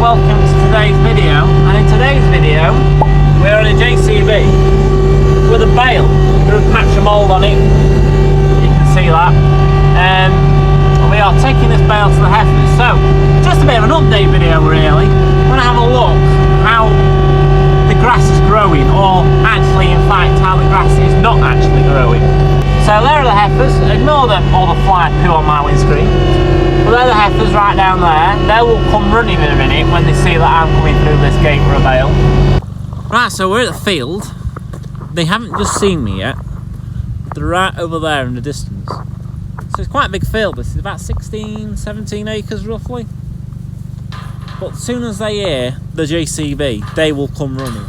welcome to today's video. And in today's video, we're on a JCB with a bale with a patch of mould on it. You can see that. And we are taking this bale to the heifers. So, just a bit of an update video really. We're going to have a look how the grass is growing, or actually, in fact, how the grass is not actually growing. So there are the heifers. Ignore all the fly poo on my windscreen. But they're the heifers right down there. They will come running in a minute when they see that I'm coming through this gate with a bale. Right, so we're at the field. They haven't just seen me yet. They're right over there in the distance. So it's quite a big field. This is about 16, 17 acres roughly. But as soon as they hear the JCB, they will come running.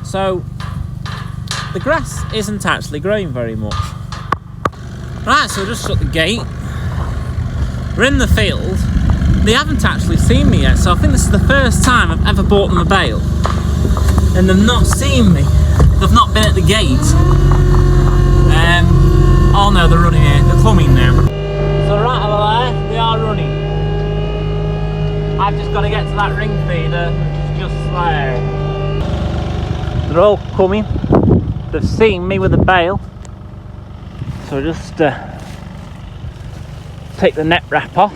So the grass isn't actually growing very much. Right, so just shut the gate. We're in the field. They haven't actually seen me yet, so I think this is the first time I've ever bought them a bale. And they've not seen me. They've not been at the gate. Oh no, they're running here. They're coming now. So right over there, they are running. I've just got to get to that ring feeder, which is just there. They're all coming. They've seen me with the bale. So just take the net wrap off.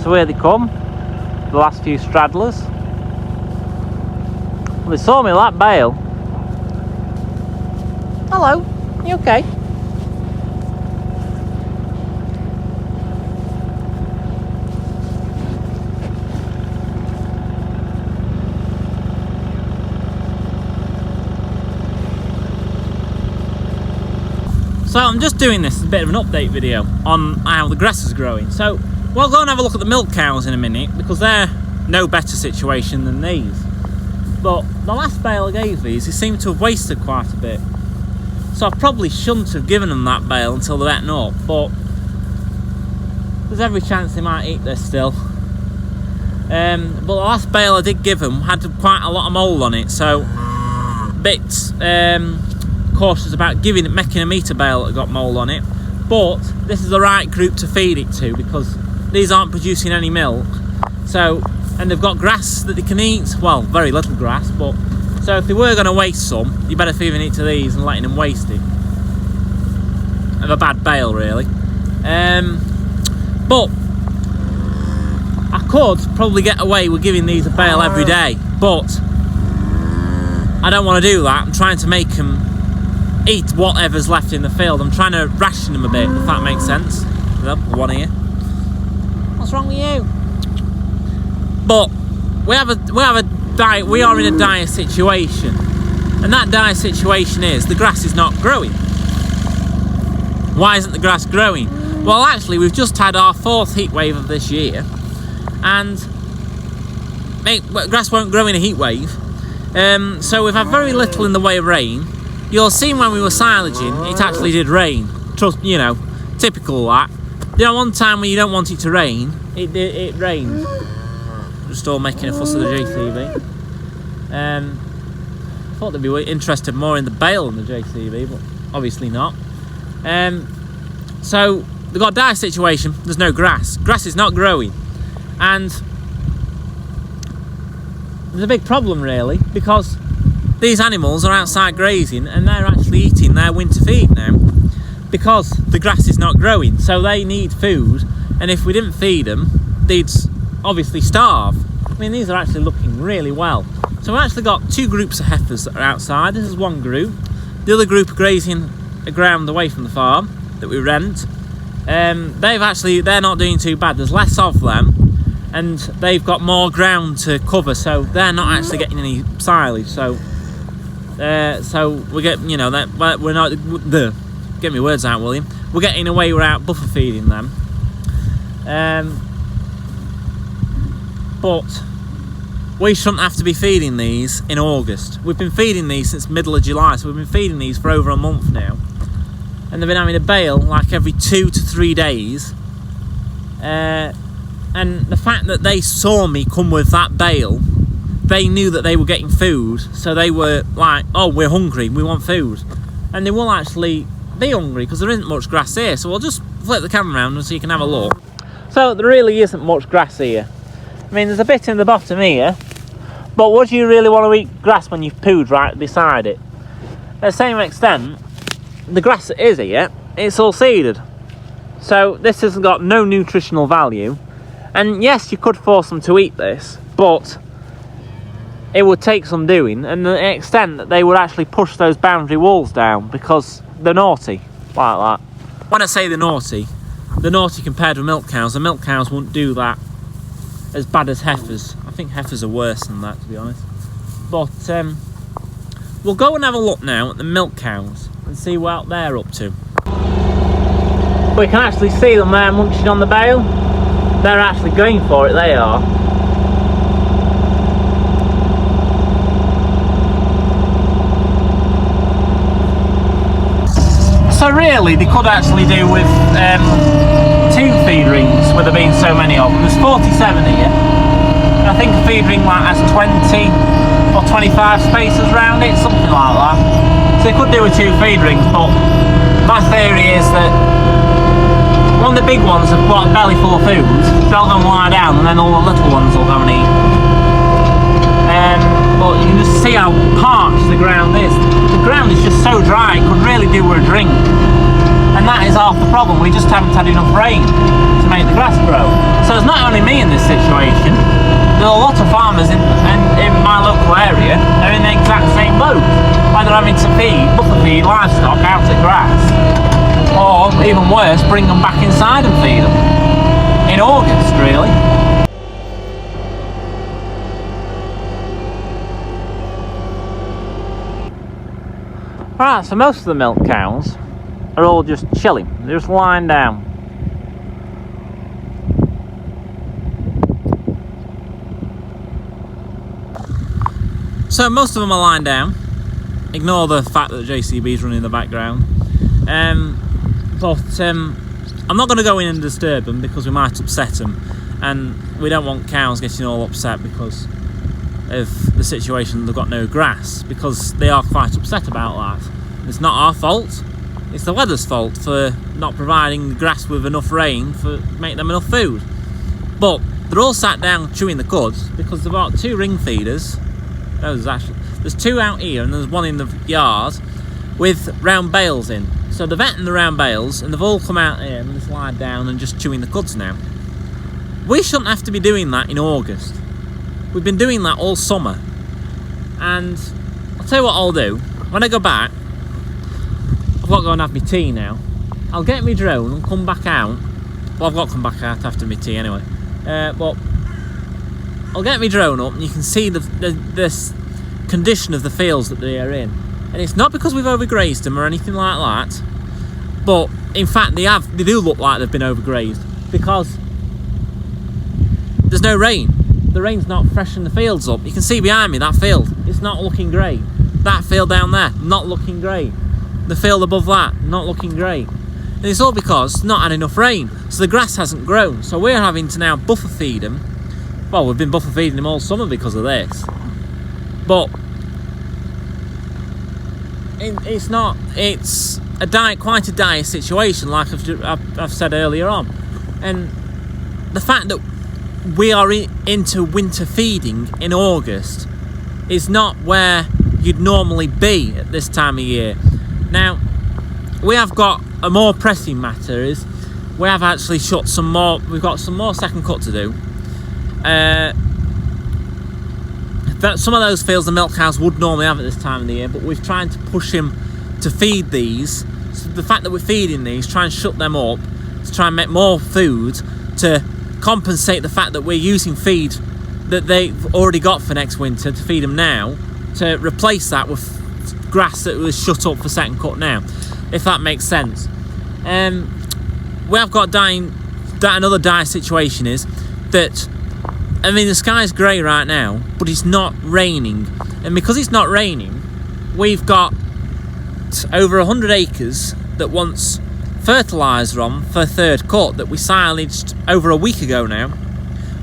So here they come. The last few straddlers. Well, they saw me with that bale. Hello, you okay? So I'm just doing this as a bit of an update video on how the grass is growing. So we'll go and have a look at the milk cows in a minute, because they're no better situation than these. But the last bale I gave these, they seem to have wasted quite a bit. So I probably shouldn't have given them that bale until they're eaten up, but there's every chance they might eat this still. But the last bale I did give them had quite a lot of mould on it, so a bit cautious about making a metre bale that got mould on it. But this is the right group to feed it to, because these aren't producing any milk. So, and they've got grass that they can eat. Well, very little grass, but so if they were going to waste some, you better feeding it to these and letting them waste it. Of a bad bale, really. But I could probably get away with giving these a bale every day, but I don't want to do that. I'm trying to make them eat whatever's left in the field. I'm trying to ration them a bit, if that makes sense. Well, one here. What's wrong with you? But we are in a dire situation, and that dire situation is the grass is not growing. Why isn't the grass growing? Well, actually, we've just had our 4th heat wave of this year, and grass won't grow in a heat wave. So we've had very little in the way of rain. You'll see when we were silaging, it actually did rain. Trust, you know, typical of that. You know, one time when you don't want it to rain, it rains. Just all making a fuss of the JCB. I thought they'd be interested more in the bale than the JCB, but obviously not. So they've got a dire situation. There's no grass. Grass is not growing, and there's a big problem really, because these animals are outside grazing and they're actually eating their winter feed now, because the grass is not growing. So they need food, and if we didn't feed them, they'd obviously starve. I mean, these are actually looking really well. So we've actually got 2 groups of heifers that are outside. This is one group. The other group are grazing a ground away from the farm that we rent. They're not doing too bad. There's less of them, and they've got more ground to cover, so they're not actually getting any silage. So we get, you know, that we're not get me words out, William. We're getting away without buffer feeding them. But we shouldn't have to be feeding these in August. We've been feeding these since middle of July, so we've been feeding these for over a month now. And they've been having a bale like every 2 to 3 days. And the fact that they saw me come with that bale, they knew that they were getting food, so they were like, oh, we're hungry, we want food. And they will actually be hungry because there isn't much grass here, so we'll just flip the camera around so you can have a look. So there really isn't much grass here. I mean, there's a bit in the bottom here, but would you really want to eat grass when you've pooed right beside it? At the same extent, the grass that is here, it's all seeded. So this has got no nutritional value. And yes, you could force them to eat this, but it would take some doing, and to the extent that they would actually push those boundary walls down because they're naughty, like that. When I say they're naughty compared with milk cows. The milk cows wouldn't do that as bad as heifers. I think heifers are worse than that, to be honest. But we'll go and have a look now at the milk cows and see what they're up to. We can actually see them there munching on the bale. They're actually going for it, they are. So really, they could actually do with 2 feed rings with there being so many of them. There's 47 here. I think a feed ring like has 20 or 25 spaces around it, something like that. So they could do with 2 feed rings, but my theory is that one of the big ones have got a belly full of food, they'll go and lie down, and then all the little ones will go and eat. But you can just see how parched the ground is. The ground is just so dry, it could really do with a drink. And that is half the problem, we just haven't had enough rain to make the grass grow. So it's not only me in this situation, there are a lot of farmers in my local area are in the exact same boat. Either having to buffer feed livestock out at grass, or even worse, bring them back inside and feed them. In August, really. Right, so most of the milk cows are all just chilling. They're just lying down. So most of them are lying down. Ignore the fact that JCB is running in the background. But I'm not going to go in and disturb them because we might upset them, and we don't want cows getting all upset because of the situation. They've got no grass, because they are quite upset about that. It's not our fault, it's the weather's fault for not providing grass with enough rain to make them enough food. But they're all sat down chewing the cuds because they've got 2 ring feeders. There's 2 out here and there's 1 in the yard with round bales in. So they've eaten the round bales and they've all come out here and just lied down and just chewing the cuds now. We shouldn't have to be doing that in August. We've been doing that all summer. And I'll tell you what I'll do. When I go back, I've got to go and have my tea now. I'll get my drone and come back out. Well, I've got to come back out after my tea anyway. But I'll get my drone up and you can see this condition of the fields that they are in. And it's not because we've overgrazed them or anything like that, but in fact they do look like they've been overgrazed because there's no rain. The rain's not freshening the fields up. You can see behind me that field, it's not looking great. That field down there, not looking great. The field above that, not looking great. And it's all because it's not had enough rain, so the grass hasn't grown. So we're having to now buffer feed them. Well, we've been buffer feeding them all summer because of this, but it's quite a dire situation, like I've said earlier on. And the fact that we are into winter feeding in August is not where you'd normally be at this time of year. Now, we have got a more pressing matter, is we have actually we've got some more second cut to do. That some of those fields the milk cows would normally have at this time of the year, but we're trying to push him to feed these. So the fact that we're feeding these, try and shut them up, to try and make more food to compensate the fact that we're using feed that they've already got for next winter to feed them now, to replace that with grass that was shut up for second cut now, if that makes sense. We have got another dire situation is that I mean, the sky's grey right now, but it's not raining. And because it's not raining, we've got over 100 acres that wants fertiliser on for third cut that we silaged over a week ago now.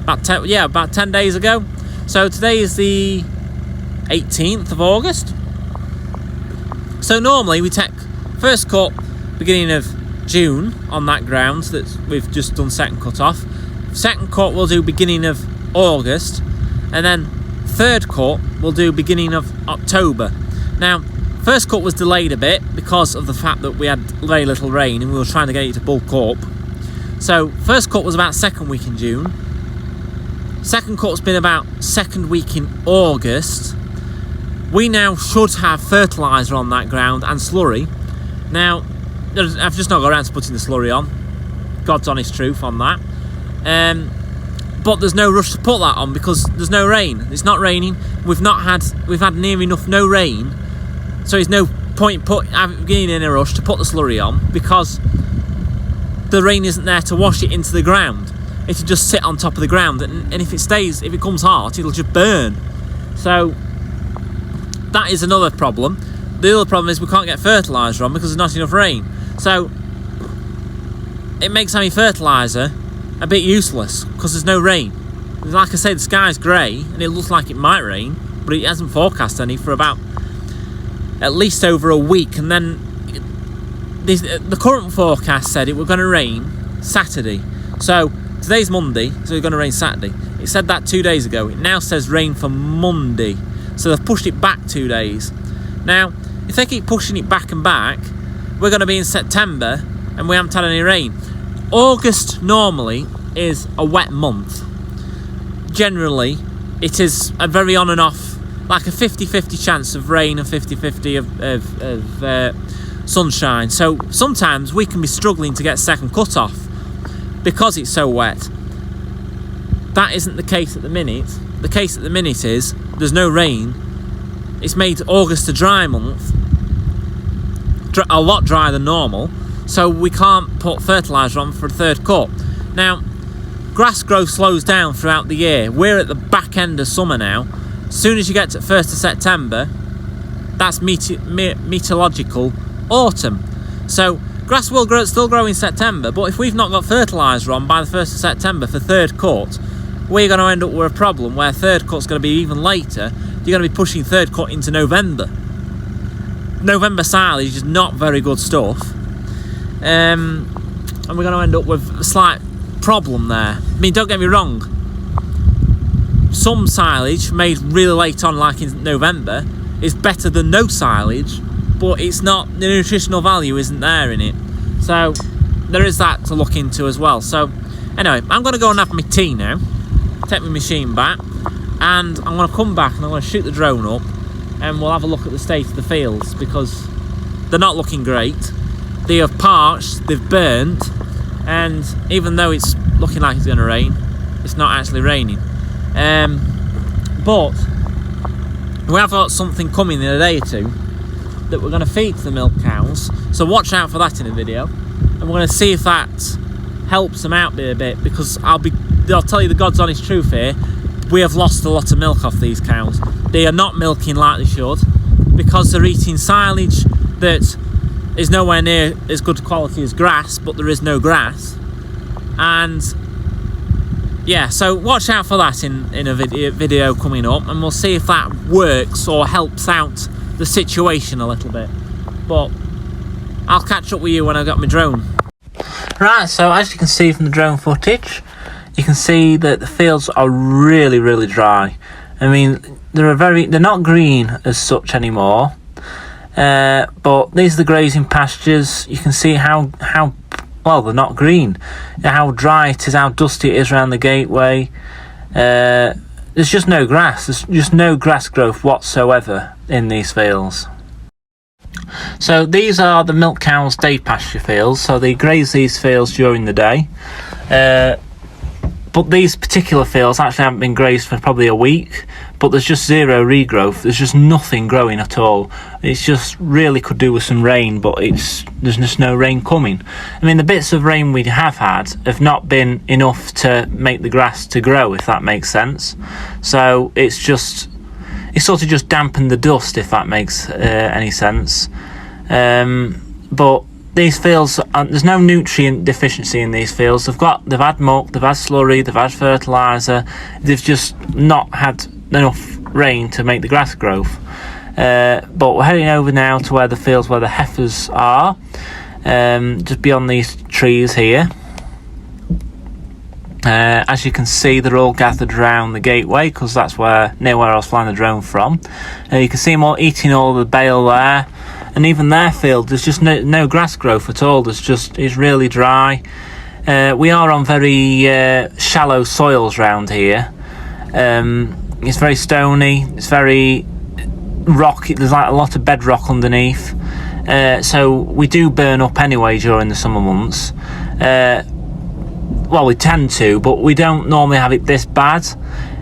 About 10 days ago. So today is the 18th of August. So normally we take first cut beginning of June on that ground that we've just done second cut off. Second cut we'll do beginning of August, and then third cut we'll do beginning of October. Now, first cut was delayed a bit because of the fact that we had very little rain and we were trying to get it to bulk up. So first cut was about second week in June. Second cut's been about second week in August. We now should have fertiliser on that ground and slurry. Now, I've just not got around to putting the slurry on. God's honest truth on that. But there's no rush to put that on because there's no rain. It's not raining. We've had near enough no rain, so there's no point getting in a rush to put the slurry on because the rain isn't there to wash it into the ground. It'll just sit on top of the ground, and if it comes hot, it'll just burn. So that is another problem. The other problem is we can't get fertiliser on because there's not enough rain. So it makes having fertiliser a bit useless because there's no rain. Like I say, the sky's grey and it looks like it might rain, but it hasn't forecast any for about at least over a week. And then the current forecast said it was going to rain Saturday. So today's Monday, so it's going to rain Saturday. It said that 2 days ago. It now says rain for Monday. So they've pushed it back 2 days. Now, if they keep pushing it back and back, we're going to be in September and we haven't had any rain. August normally is a wet month. Generally, it is a very on and off, like a 50-50 chance of rain and 50-50 of sunshine. So sometimes we can be struggling to get second cut off because it's so wet. That isn't the case at the minute. The case at the minute is there's no rain. It's made August a dry month, a lot drier than normal, so we can't put fertiliser on for a third cut. Now, grass growth slows down throughout the year. We're at the back end of summer now. As soon as you get to 1st of September, that's meteorological autumn. So grass will still grow in September, but if we've not got fertiliser on by the 1st of September for third cut, we're going to end up with a problem where third cut's going to be even later. You're going to be pushing third cut into November. November silage is not very good stuff. And we're going to end up with a slight problem there. I mean, don't get me wrong. Some silage made really late on, like in November, is better than no silage, but it's not, the nutritional value isn't there in it. So there is that to look into as well. So anyway, I'm going to go and have my tea now, take my machine back, and I'm going to come back and I'm going to shoot the drone up and we'll have a look at the state of the fields because they're not looking great. They have parched, they've burnt, and even though it's looking like it's going to rain, it's not actually raining. But we have got something coming in a day or two that we're going to feed to the milk cows, so watch out for that in a video, and we're going to see if that helps them out a bit, because I'll tell you the God's honest truth here, we have lost a lot of milk off these cows. They are not milking like they should because they're eating silage that is nowhere near as good quality as grass, but there is no grass. And yeah, so watch out for that in a video coming up, and we'll see if that works or helps out the situation a little bit. But I'll catch up with you when I got my drone. Right, so as you can see from the drone footage, you can see that the fields are really, really dry. I mean, they're not green as such anymore. But these are the grazing pastures. You can see how well, they're not green. How dry it is, how dusty it is around the gateway. There's just no grass. There's just no grass growth whatsoever in these fields. So these are the milk cows' day pasture fields. So they graze these fields during the day. But these particular fields actually haven't been grazed for probably a week, but there's just zero regrowth. There's just nothing growing at all. It's just really could do with some rain, but there's just no rain coming. I mean, the bits of rain we have had have not been enough to make the grass to grow, if that makes sense. So it's sort of just dampened the dust, if that makes any sense. But these fields, there's no nutrient deficiency in these fields. They've had muck, they've had slurry, they've had fertiliser. They've just not had enough rain to make the grass growth. But we're heading over now to where the heifers are, just beyond these trees here. As you can see, they're all gathered around the gateway, because that's near where I was flying the drone from. You can see them all eating all the bale there. And even their field, there's just no grass growth at all. It's really dry. We are on very shallow soils round here. It's very stony. It's very rocky. There's like a lot of bedrock underneath. So we do burn up anyway during the summer months. Well, we tend to, but we don't normally have it this bad.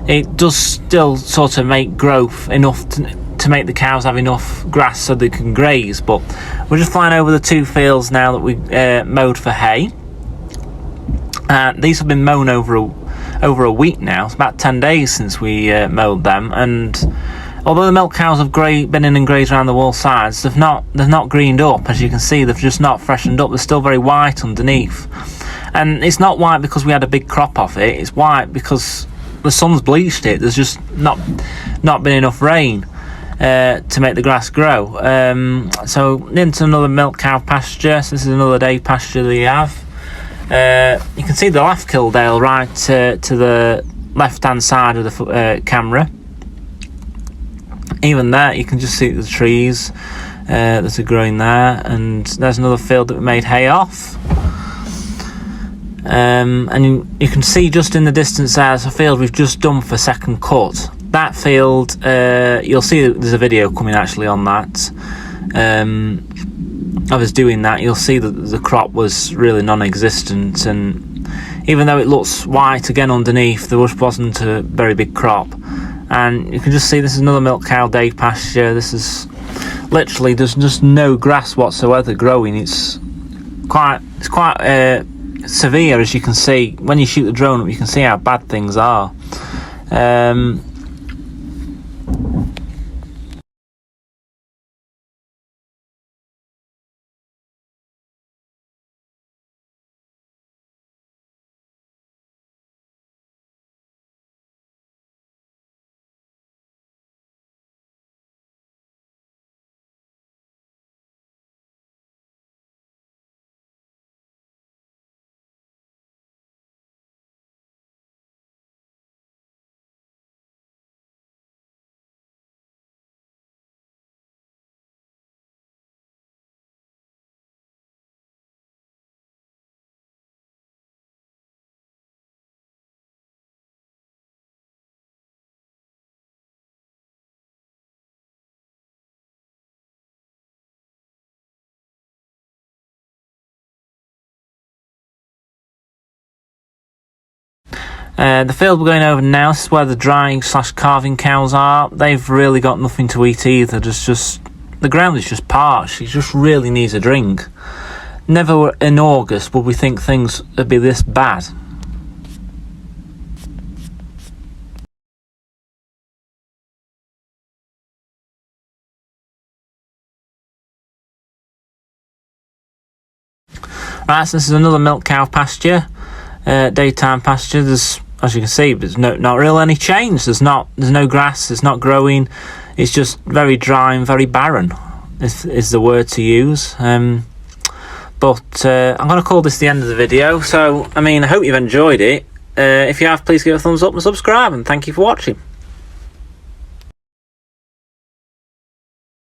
It does still sort of make growth enough to make the cows have enough grass so they can graze. But we're just flying over the two fields now that we mowed for hay. These have been mown over a week now. It's about 10 days since we mowed them, and although the milk cows have been in and grazed around the wall sides, they've not greened up. As you can see, they've just not freshened up. They're still very white underneath, and it's not white because we had a big crop off it. It's white because the sun's bleached it. There's just not been enough rain to make the grass grow. So into another milk cow pasture. So this is another day pasture that you have. You can see the Laff Kildale right to the left hand side of the camera. Even there you can just see the trees that are growing there, and there's another field that we made hay off. And you can see just in the distance there's a field we've just done for second cut. That field, you'll see there's a video coming actually on that. I was doing that. You'll see that the crop was really non-existent, and even though it looks white again underneath, there wasn't a very big crop. And you can just see this is another milk cow day pasture. This is literally, there's just no grass whatsoever growing. It's quite severe, as you can see. When you shoot the drone up, you can see how bad things are. The field we're going over now, this is where the drying / calving cows are. They've really got nothing to eat either. The ground is just parched. It just really needs a drink. Never in August would we think things would be this bad. Right, so this is another milk cow pasture, daytime pasture. There's, as you can see, there's not really any change. There's no grass. It's not growing. It's just very dry and very barren. Is the word to use. But I'm going to call this the end of the video. So I hope you've enjoyed it. If you have, please give it a thumbs up and subscribe. And thank you for watching.